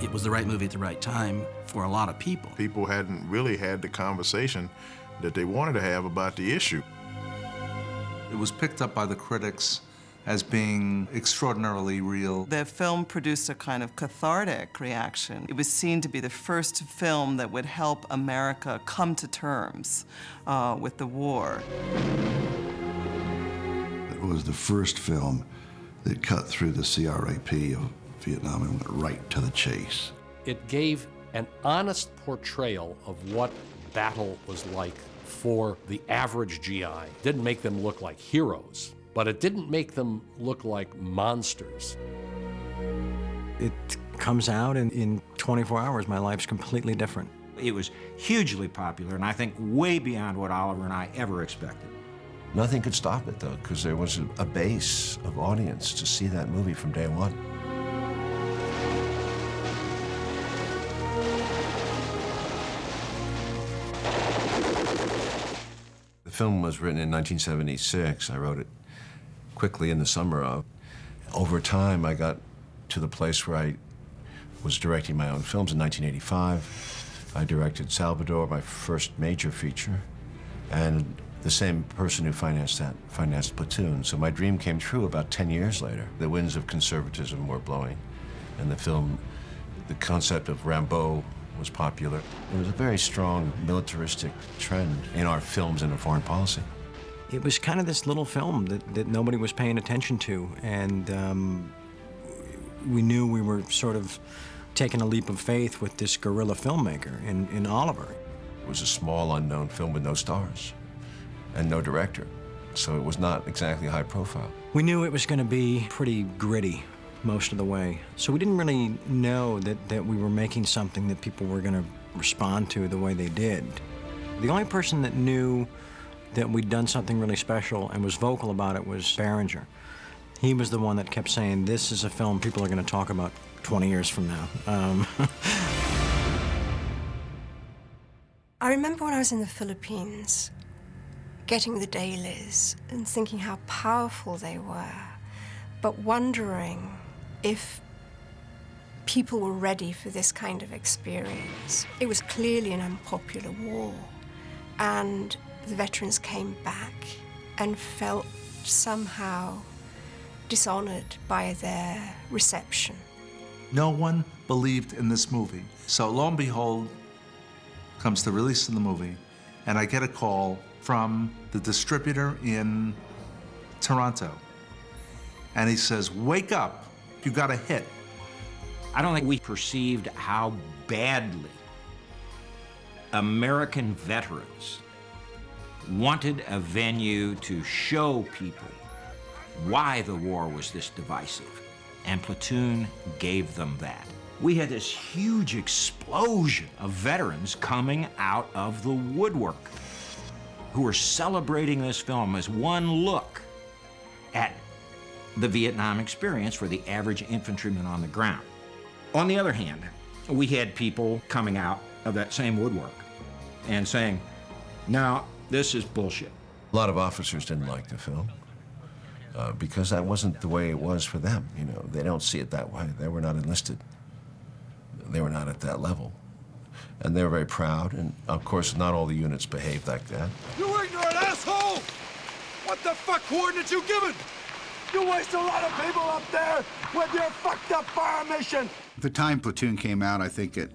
It was the right movie at the right time for a lot of people. People hadn't really had the conversation that they wanted to have about the issue. It was picked up by the critics as being extraordinarily real. The film produced a kind of cathartic reaction. It was seen to be the first film that would help America come to terms with the war. It was the first film that cut through the CRAP of Vietnam and went right to the chase. It gave an honest portrayal of what battle was like for the average GI. Didn't make them look like heroes, but it didn't make them look like monsters. It comes out, and in 24 hours, my life's completely different. It was hugely popular, and I think way beyond what Oliver and I ever expected. Nothing could stop it, though, because there was a base of audience to see that movie from day one. The film was written in 1976. I wrote it quickly in the summer of. Over time, I got to the place where I was directing my own films in 1985. I directed Salvador, my first major feature, and the same person who financed that financed Platoon. So my dream came true about 10 years later. The winds of conservatism were blowing, and the film, the concept of Rambo was popular. There was a very strong militaristic trend in our films and in foreign policy. It was kind of this little film that nobody was paying attention to, and we knew we were sort of taking a leap of faith with this guerrilla filmmaker in Oliver. It was a small, unknown film with no stars and no director, so it was not exactly high profile. We knew it was going to be pretty gritty most of the way, so we didn't really know that we were making something that people were going to respond to the way they did. The only person that knew that we'd done something really special and was vocal about it was Berenger. He was the one that kept saying, this is a film people are going to talk about 20 years from now. I remember when I was in the Philippines, getting the dailies and thinking how powerful they were, but wondering if people were ready for this kind of experience. It was clearly an unpopular war, and the veterans came back and felt somehow dishonored by their reception. No one believed in this movie. So lo and behold, comes the release of the movie, and I get a call from the distributor in Toronto. And he says, wake up, you got a hit. I don't think we perceived how badly American veterans wanted a venue to show people why the war was this divisive, and Platoon gave them that. We had this huge explosion of veterans coming out of the woodwork who were celebrating this film as one look at the Vietnam experience for the average infantryman on the ground. On the other hand, we had people coming out of that same woodwork and saying, no, this is bullshit. A lot of officers didn't like the film because that wasn't the way it was for them. You know, they don't see it that way. They were not enlisted. They were not at that level. And they were very proud, and of course, not all the units behaved like that. You ignorant asshole! What the fuck coordinates you given? You waste a lot of people up there with your fucked up fire mission! The time Platoon came out, I think it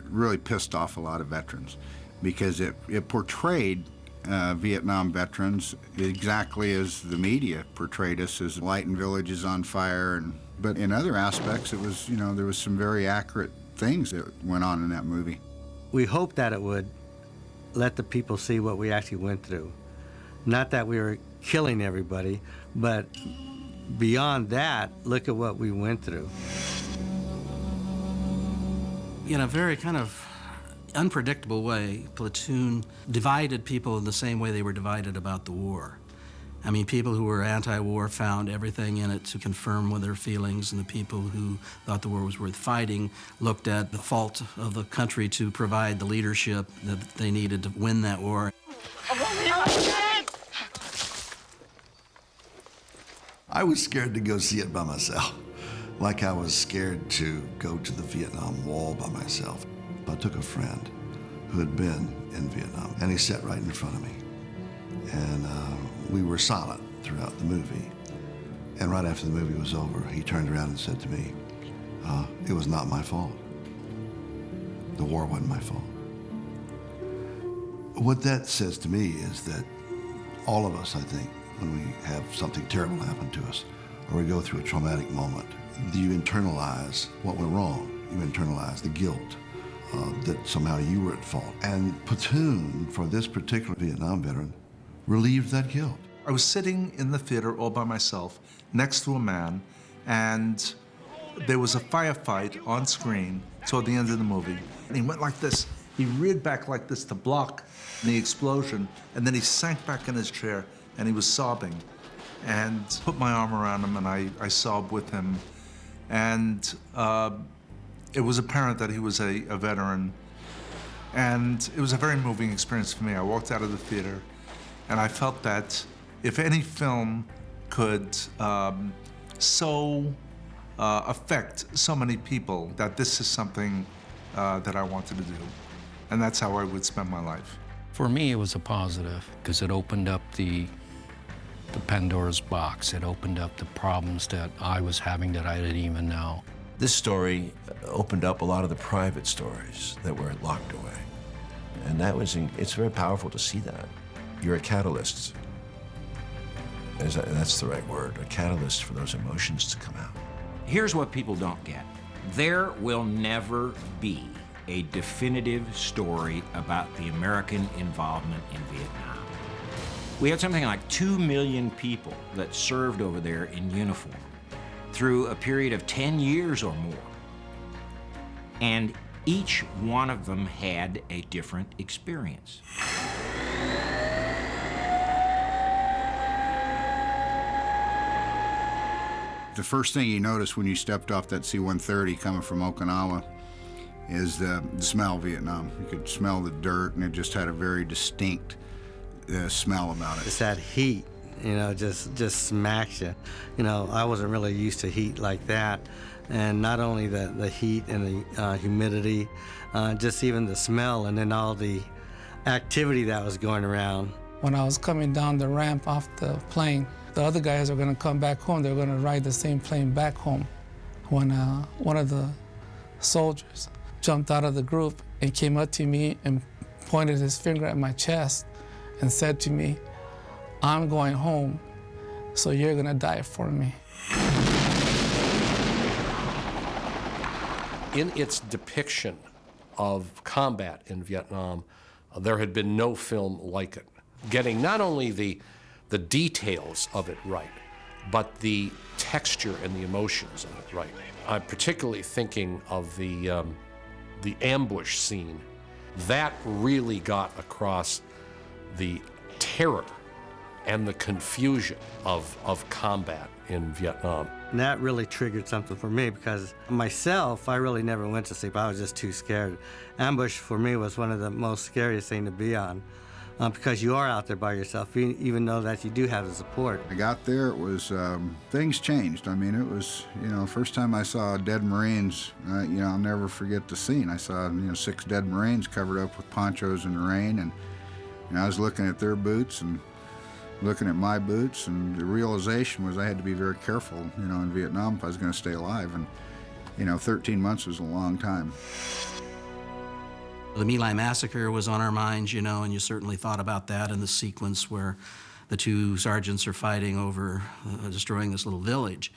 really pissed off a lot of veterans because it portrayed Vietnam veterans exactly as the media portrayed us, as lighting villages on fire. But in other aspects, it was, you know, there was some very accurate things that went on in that movie. We hoped that it would let the people see what we actually went through. Not that we were killing everybody, but beyond that, look at what we went through. In a very kind of unpredictable way, Platoon divided people in the same way they were divided about the war. I mean, people who were anti-war found everything in it to confirm with their feelings, and the people who thought the war was worth fighting looked at the fault of the country to provide the leadership that they needed to win that war. I was scared to go see it by myself. like I was scared to go to the Vietnam Wall by myself. I took a friend who had been in Vietnam, and he sat right in front of me. And we were silent throughout the movie. And right after the movie was over, he turned around and said to me, it was not my fault. The war wasn't my fault. What that says to me is that all of us, I think, when we have something terrible happen to us, or we go through a traumatic moment, you internalize what went wrong. You internalize the guilt that somehow you were at fault. And Platoon, for this particular Vietnam veteran, relieved that guilt. I was sitting in the theater all by myself next to a man, and there was a firefight on screen toward the end of the movie. And he went like this. He reared back like this to block the explosion, and then he sank back in his chair, and he was sobbing. And put my arm around him, and I sobbed with him. And it was apparent that he was a veteran. And it was a very moving experience for me. I walked out of the theater, and I felt that if any film could affect so many people, that this is something that I wanted to do. And that's how I would spend my life. For me, it was a positive, because it opened up the Pandora's box. It opened up the problems that I was having that I didn't even know. This story opened up a lot of the private stories that were locked away. And it's very powerful to see that. You're a catalyst. That's the right word, a catalyst for those emotions to come out. Here's what people don't get. There will never be a definitive story about the American involvement in Vietnam. We had something like 2 million people that served over there in uniform through a period of 10 years or more. And each one of them had a different experience. The first thing you noticed when you stepped off that C-130 coming from Okinawa is the smell of Vietnam. You could smell the dirt, and it just had a very distinct smell about it. It's that heat, you know, just smacks you. You know, I wasn't really used to heat like that. And not only the heat and the humidity, just even the smell, and then all the activity that was going around. When I was coming down the ramp off the plane, the other guys are gonna come back home. They're gonna ride the same plane back home. When one of the soldiers jumped out of the group and came up to me and pointed his finger at my chest and said to me, "I'm going home, so you're gonna die for me." In its depiction of combat in Vietnam, there had been no film like it. Getting not only the details of it right, but the texture and the emotions of it right. I'm particularly thinking of the ambush scene. That really got across the terror and the confusion of combat in Vietnam. And that really triggered something for me, because myself, I really never went to sleep. I was just too scared. Ambush for me was one of the most scariest things to be on, because you are out there by yourself, even though that you do have the support. I got there, it was, things changed. I mean, it was, you know, first time I saw dead Marines, you know, I'll never forget the scene. I saw, 6 dead Marines covered up with ponchos in the rain, and I was looking at their boots and looking at my boots, and the realization was I had to be very careful, in Vietnam if I was going to stay alive. And, 13 months was a long time. The My Lai massacre was on our minds, and you certainly thought about that in the sequence where the 2 sergeants are fighting over destroying this little village.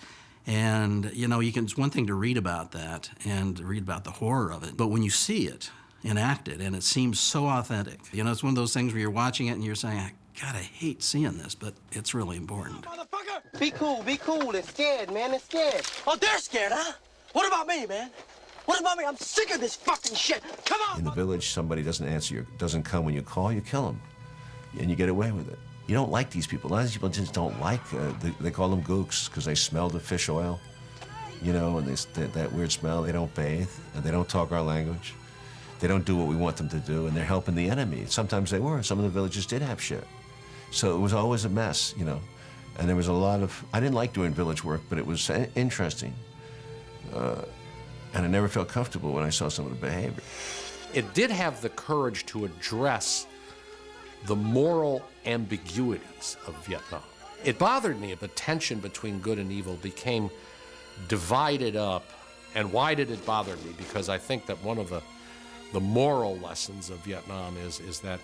And, it's one thing to read about that and read about the horror of it, but when you see it enacted and it seems so authentic, it's one of those things where you're watching it and you're saying, God, I hate seeing this, but it's really important. Motherfucker! Be cool, be cool. They're scared, man, they're scared. Oh, they're scared, huh? What about me, man? What about me? I'm sick of this fucking shit. Come on! In the village, somebody doesn't come when you call, you kill them. And you get away with it. You don't like these people. A lot of these people just don't like, they call them gooks because they smell the fish oil, and that weird smell. They don't bathe, and they don't talk our language. They don't do what we want them to do, and they're helping the enemy. Sometimes they were. Some of the villages did have shit. So it was always a mess, And there was a lot of, I didn't like doing village work, but it was interesting and I never felt comfortable when I saw some of the behavior. It did have the courage to address the moral ambiguities of Vietnam. It bothered me if the tension between good and evil became divided up. And why did it bother me? Because I think that one of the moral lessons of Vietnam is that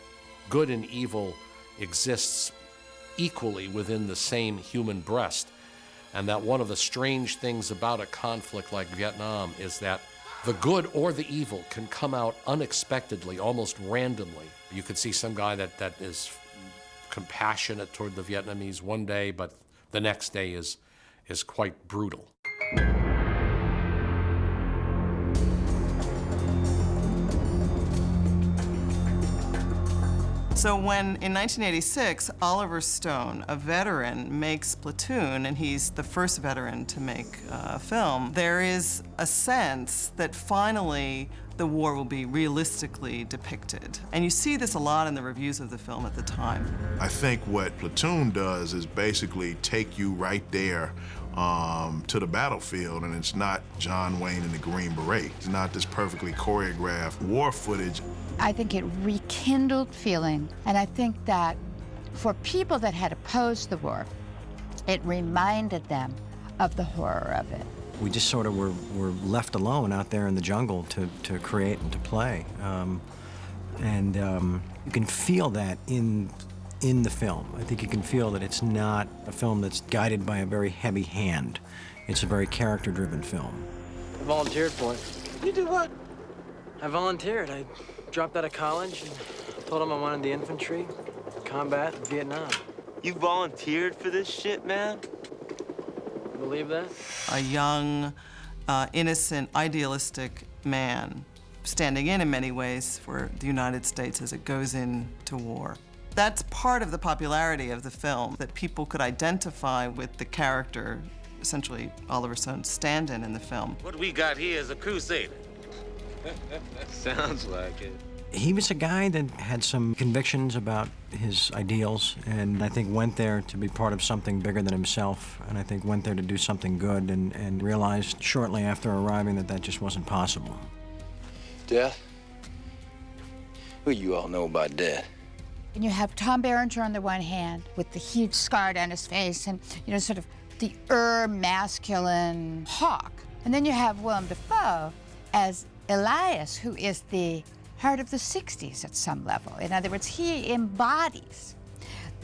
good and evil exists equally within the same human breast. And that one of the strange things about a conflict like Vietnam is that the good or the evil can come out unexpectedly, almost randomly. You could see some guy that is compassionate toward the Vietnamese one day, but the next day is quite brutal. So when, in 1986, Oliver Stone, a veteran, makes Platoon, and he's the first veteran to make a film, there is a sense that finally the war will be realistically depicted. And you see this a lot in the reviews of the film at the time. I think what Platoon does is basically take you right there to the battlefield, and it's not John Wayne in the Green Beret. It's not this perfectly choreographed war footage. I think it rekindled feeling, and I think that for people that had opposed the war, it reminded them of the horror of it. We just sort of were left alone out there in the jungle to create and to play. You can feel that in the film. I think you can feel that it's not a film that's guided by a very heavy hand. It's a very character-driven film. I volunteered for it. You did what? I volunteered. I dropped out of college and told them I wanted the infantry, combat in Vietnam. You volunteered for this shit, man? You believe that? A young, innocent, idealistic man standing in many ways for the United States as it goes into war. That's part of the popularity of the film, that people could identify with the character, essentially Oliver Stone's stand-in in the film. What we got here is a crusader. Sounds like it. He was a guy that had some convictions about his ideals, and I think went there to be part of something bigger than himself, and I think went there to do something good, and realized shortly after arriving that just wasn't possible. Death? Well, you all know about death. And you have Tom Berenger on the one hand with the huge scar down his face and, sort of the masculine hawk. And then you have Willem Dafoe as Elias, who is the heart of the 60s at some level. In other words, he embodies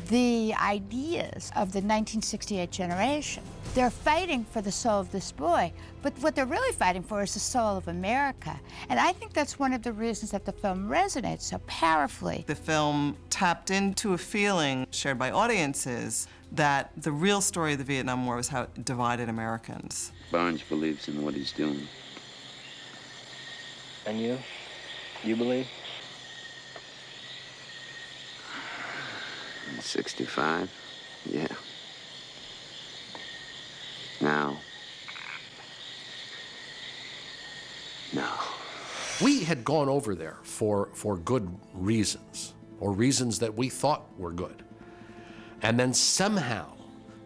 the ideas of the 1968 generation. They're fighting for the soul of this boy, but what they're really fighting for is the soul of America. And I think that's one of the reasons that the film resonates so powerfully. The film tapped into a feeling shared by audiences that the real story of the Vietnam War was how it divided Americans. Barnes believes in what he's doing. And you? You believe? In 65, yeah. Now, no. We had gone over there for good reasons, or reasons that we thought were good. And then somehow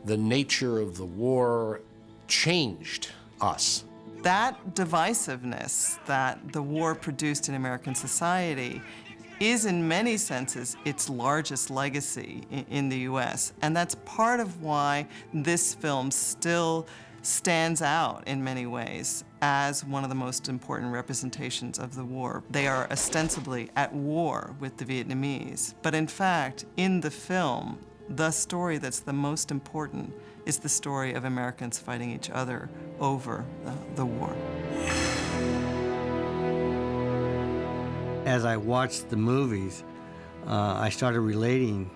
the nature of the war changed us. That divisiveness that the war produced in American society is in many senses its largest legacy in the US. And that's part of why this film still stands out in many ways as one of the most important representations of the war. They are ostensibly at war with the Vietnamese, but in fact, in the film, the story that's the most important is the story of Americans fighting each other over the war. As I watched the movies, I started relating,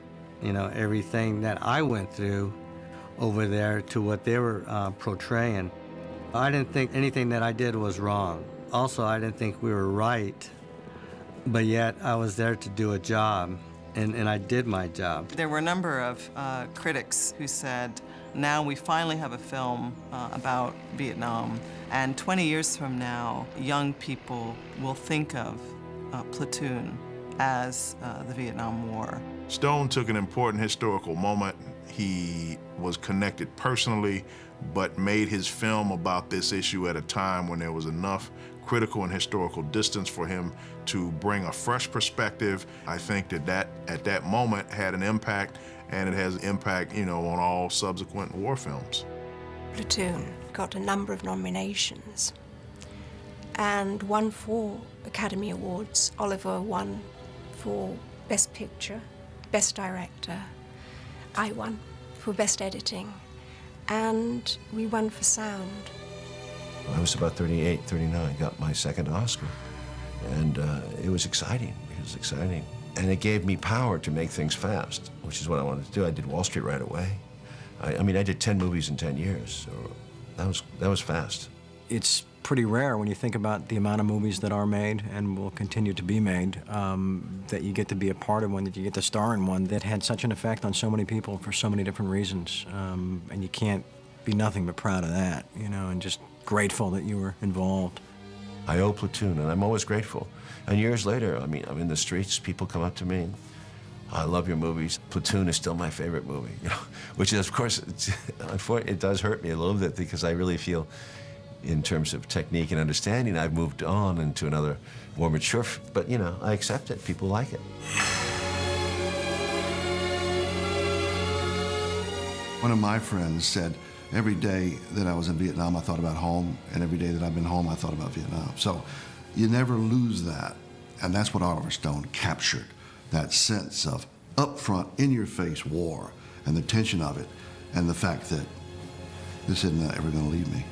everything that I went through over there to what they were portraying. I didn't think anything that I did was wrong. Also, I didn't think we were right, but yet I was there to do a job, and I did my job. There were a number of critics who said, now we finally have a film about Vietnam, and 20 years from now, young people will think of Platoon as the Vietnam War. Stone took an important historical moment. He was connected personally but made his film about this issue at a time when there was enough critical and historical distance for him to bring a fresh perspective. I think that at that moment had an impact, and it has impact, you know, on all subsequent war films. Platoon got a number of nominations and won 4 Academy Awards. Oliver won for Best Picture, Best Director. I won for Best Editing, and we won for Sound. I was about 38, 39, got my second Oscar. And it was exciting. It was exciting. And it gave me power to make things fast, which is what I wanted to do. I did Wall Street right away. I mean, I did 10 movies in 10 years, so that was fast. It's pretty rare when you think about the amount of movies that are made and will continue to be made, that you get to be a part of one, that you get to star in one that had such an effect on so many people for so many different reasons. And you can't be nothing but proud of that, you know, and just grateful that you were involved. I owe Platoon, and I'm always grateful. And years later, I mean, I'm in the streets, people come up to me, and, I love your movies. Platoon is still my favorite movie, you know, which is, of course, it does hurt me a little bit because I really feel, in terms of technique and understanding, I've moved on into another more mature, but, you know, I accept it. People like it. One of my friends said, every day that I was in Vietnam, I thought about home, and every day that I've been home, I thought about Vietnam. So you never lose that, and that's what Oliver Stone captured, that sense of upfront, in-your-face war, and the tension of it, and the fact that this isn't ever going to leave me.